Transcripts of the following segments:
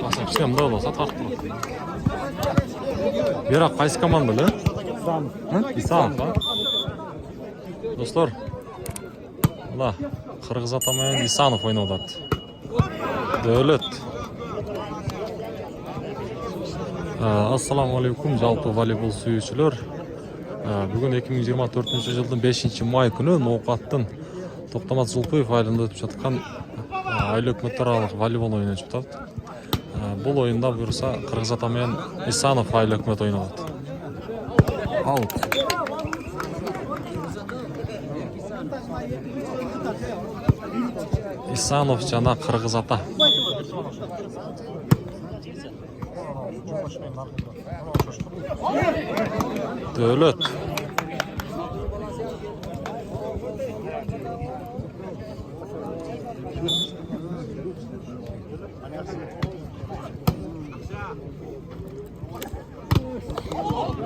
Asıl kişiler mıda olsa tarttı. Birak qaysi komandalı? İsanov. Dostlar. Mana Qirg'iz ataman İsanov o'ynayapti. Davlat. Assalomu alaykum жалпы voleybol suyuvchilar. Bugun 2024-yilning 5-may kuni No'qatdan To'xtamat Zulfiyev aylanda o'tib жатқан айлық өкмөтаралық voleybol o'yini o'tib жатты. Бұл o'yinda buyursa Qirg'iz ataman İsanov айлық өкмөт o'ynayapti. Out. İsanov жана Qirg'iz ата. Davlat.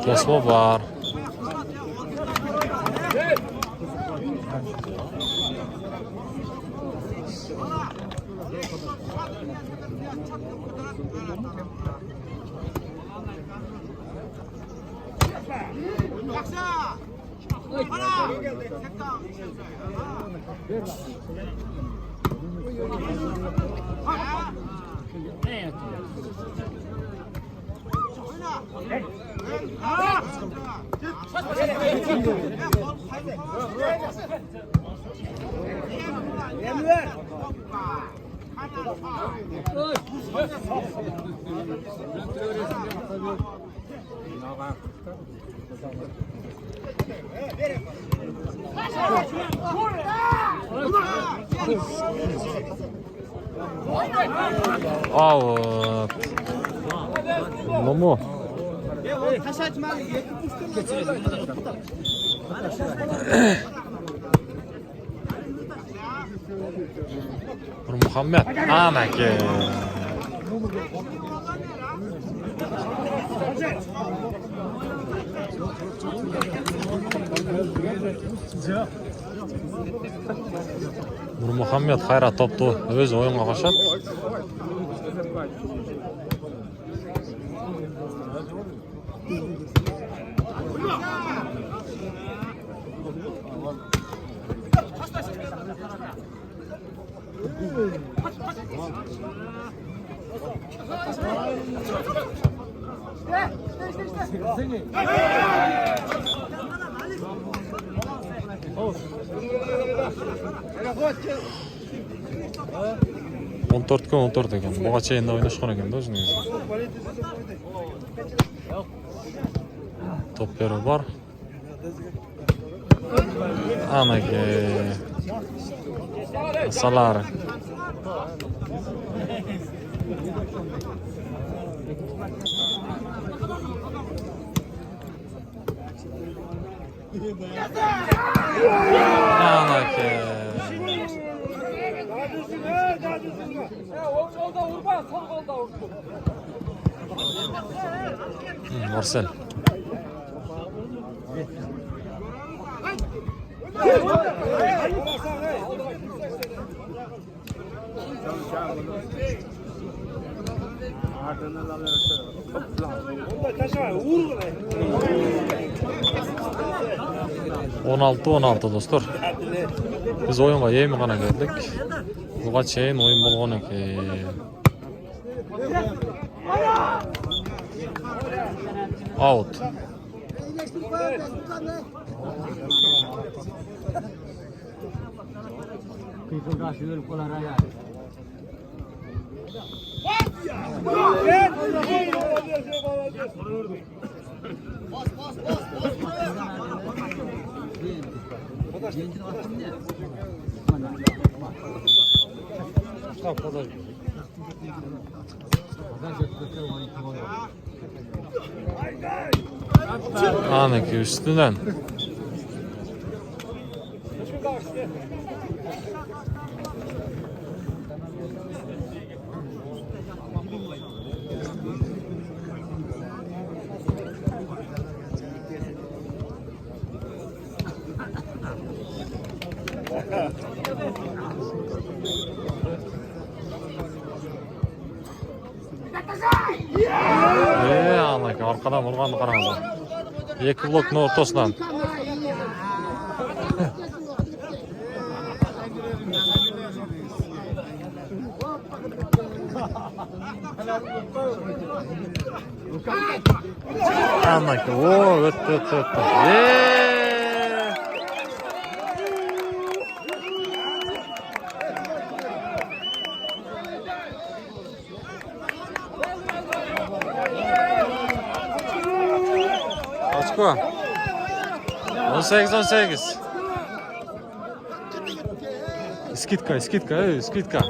Kesma var. Out. Momo. Muhammed. Anaki. Muhammed Hayrat toptu. Öz oyunga koşat. On 14 ekan. Buga cheyinda o'ynashgan ekan-da o'zining. Top berib bor. Anaki. Salar. Anaki. Marcel. On 16 dostlar. Biz oyunga yemi gana geldik. Buga çeyin oyun bolgon ekan. Out. Anaki üstünden. Anaki arkadan vurgandı qarаңыздар. 2 bloktun ortasından. Anaki, öttü. Açko. 18-18. Скидка.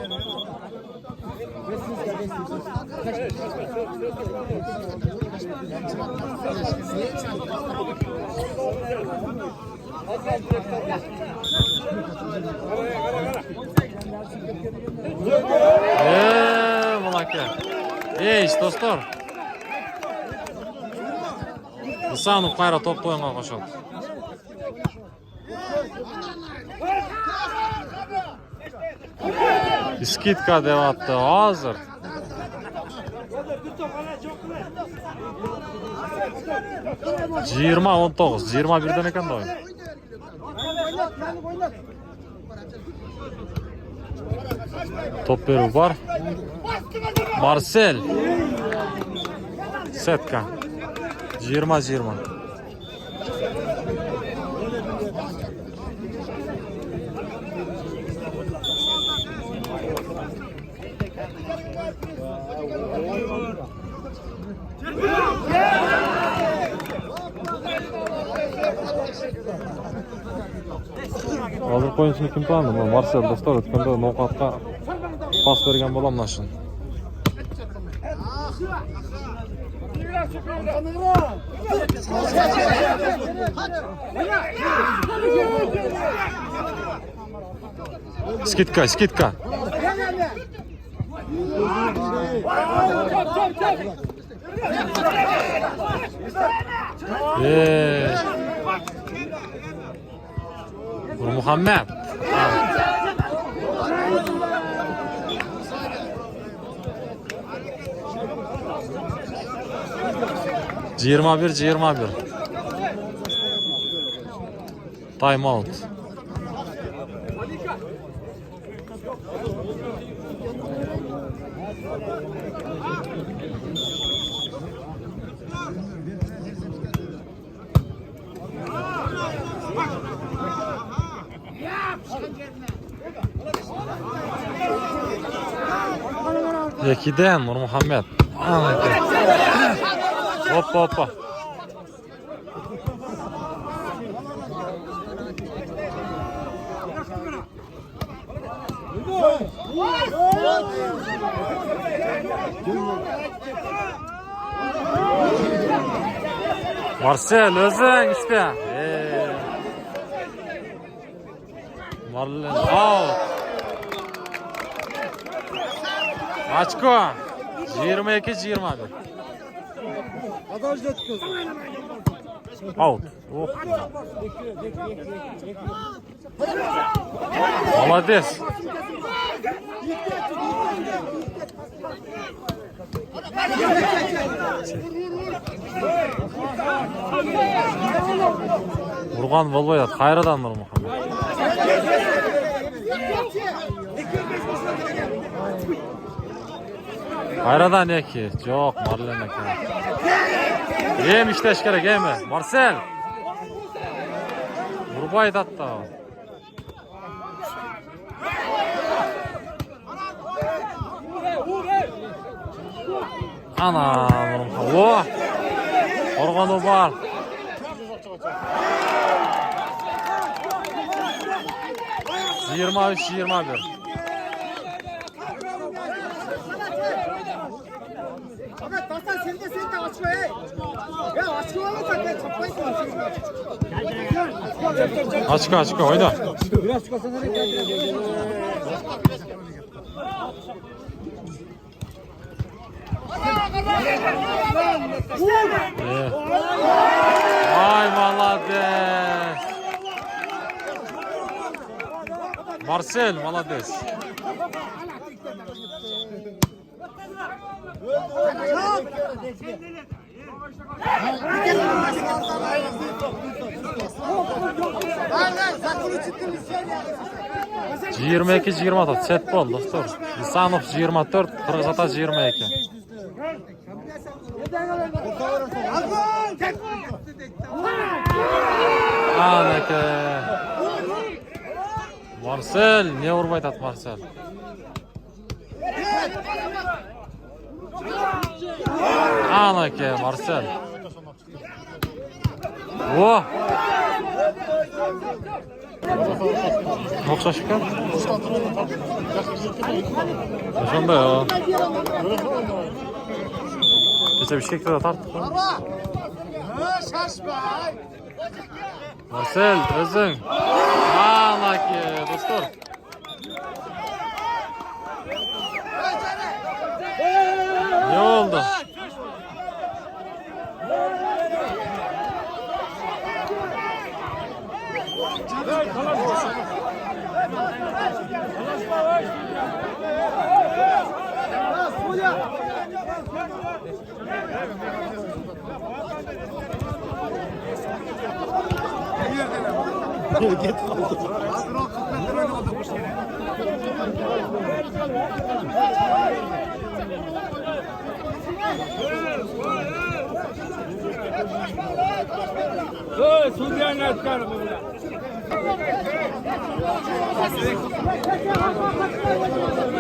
Молодец. Достор. Исанов қайра топты ойынға қошылды. Скидка деп атты, азыр. Жиырма 19, 21-ден екен да ойын. Топ беру бар. Марсель. Сетка. 20-20. Азыр коюнчуну ким тааныды? Марсель достор өткөндө ноокатка пас берген болом нашын. Скидка. Muhammed. 21. Time out. Ekiden Nur Muhammed. Hoppa. Marcel özün işte. Marlon out. Açko. 22-21. Out. Молодец. Urgan болбой атат. Кайрадан Нур Мухаммед. Kayradan eki. Yok, Marlen eki. Yem işleş gerek, yeme. Marcel. Vurbaydı hatta. Ana, o. Organı var. Yirmi 21. Açık oyna. Ay молодец. Marcel, молодец. Жиырма эки жиырма төрт сет болды достар. Исанов 24, Кыргыз ата 22. Анаке. Марсель, не урбай тат Марсель. Анаке, Марсель. О! Окшаш экен. Ошондой о. Кече Бишкекте да тарттык. Марсель, өзүң. Анаке, достор. Ne oldu?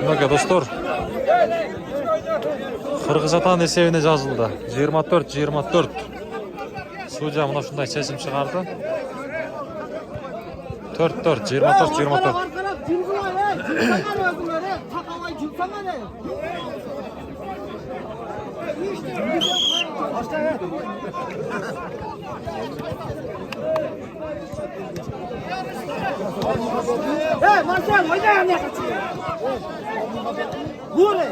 Bakın dostlar, Kırgız atan esebine жазылды. 24-24. Судья мына шундай чечим чыгарды. 4-4, 24-24. Hey, Marcel, oyna ne kaçıyor? Bu ne?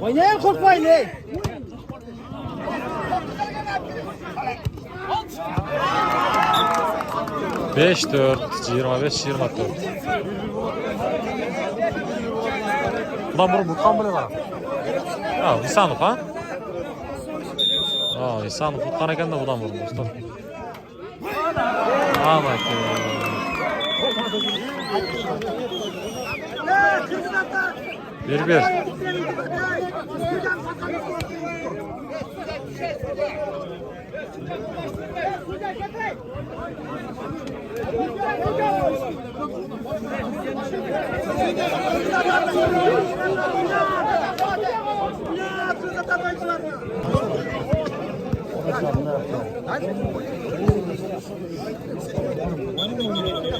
Oynayın, korkmayın hey. Beş dört, 25-24. Bundan bunu Mutkan mı ne var? Ya İsanov ha? Aa İsanov Mutkan eken de bundan vurdu dostlar. Ana ki. Bir.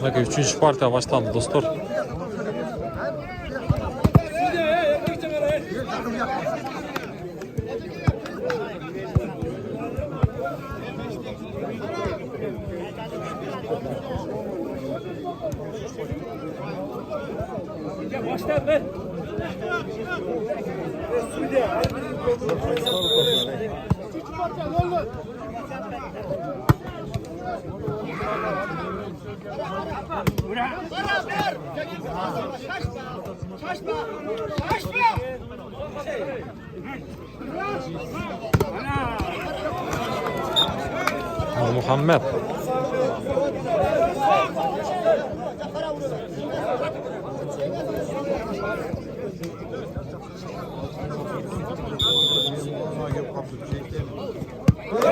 Bakın 3. partiya başlandı dostlar. Muhammed.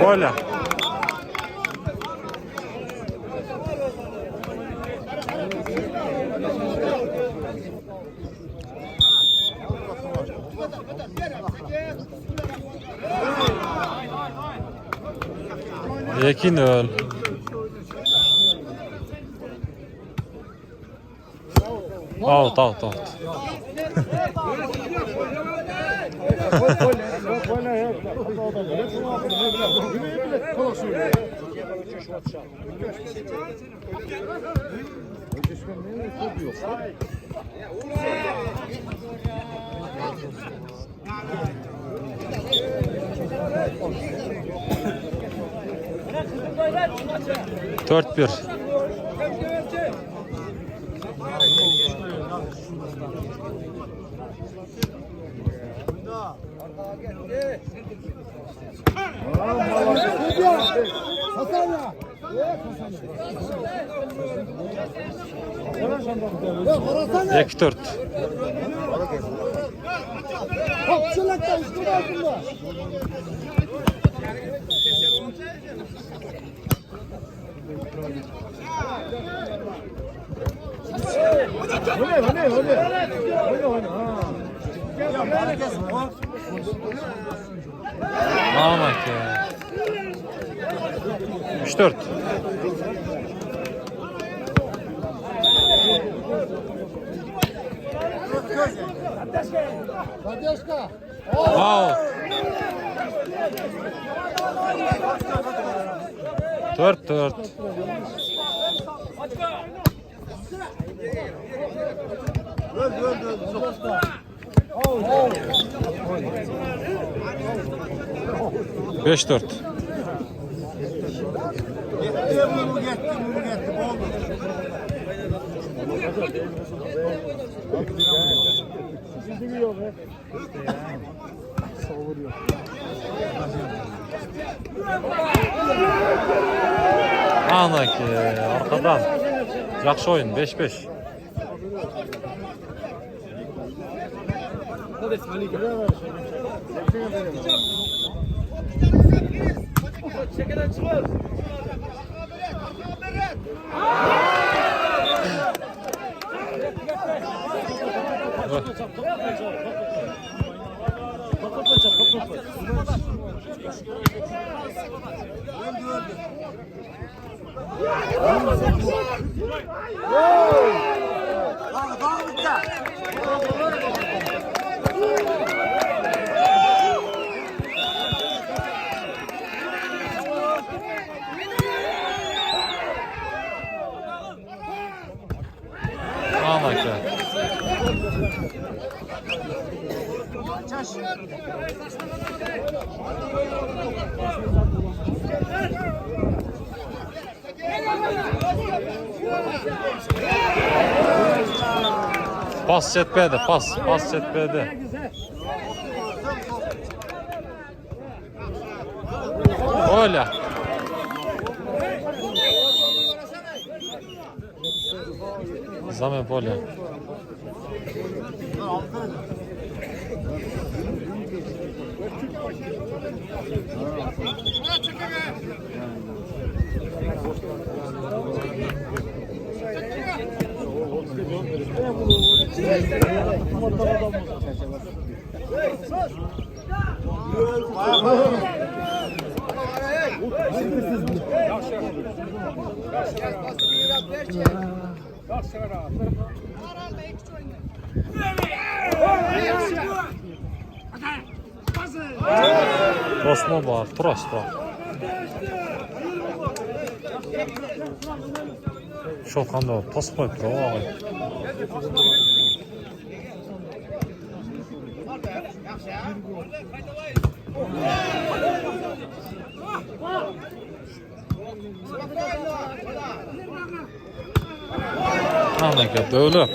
Коля. Ekin öl. Out. Dört bir. İki dört. Aman ki. 3-4. Wow. 4-4. Beş dört. Ana ki arkadan. Yaxşı oyun 5-5. Pas etmedi, pas etmedi. Öyle. Zaman polya. Prosmo var, prosto. Şokanda pas koyup durur. Anaka dövlü.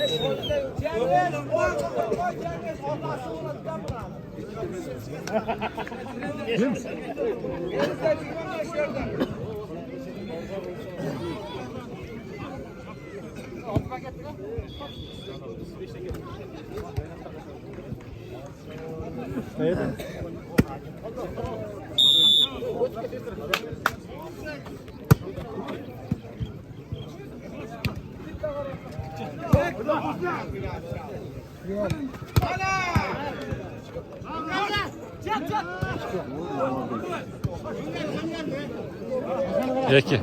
Peki.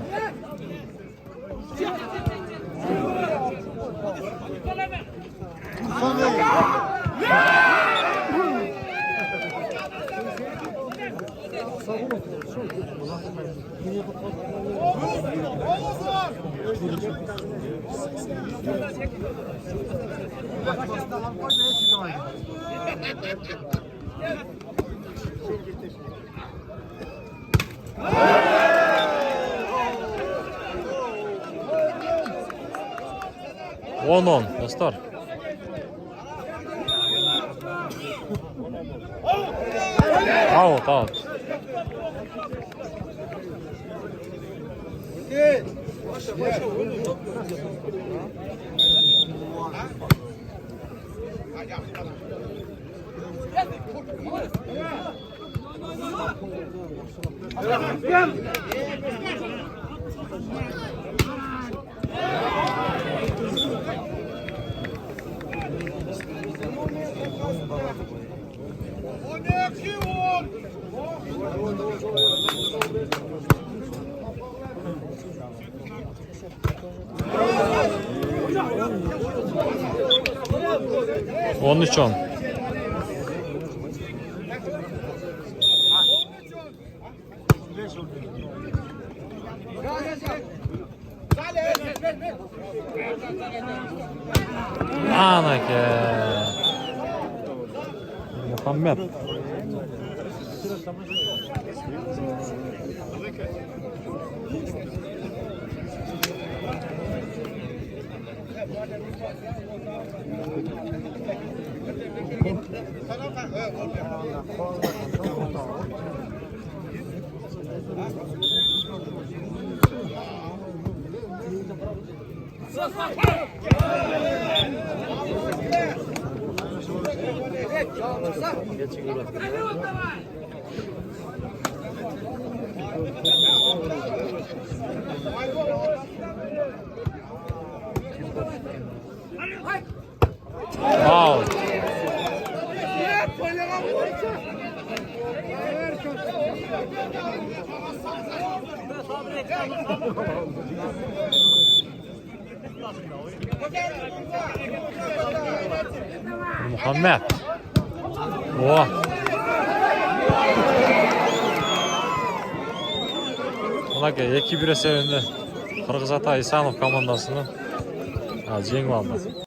On dostlar. Out. On 13. Anake. Muhammed. Wow. Muhammed. Oh. Unaga 2-1 esebiyle Kırgız Ata İsanov komandasını jengip aldı.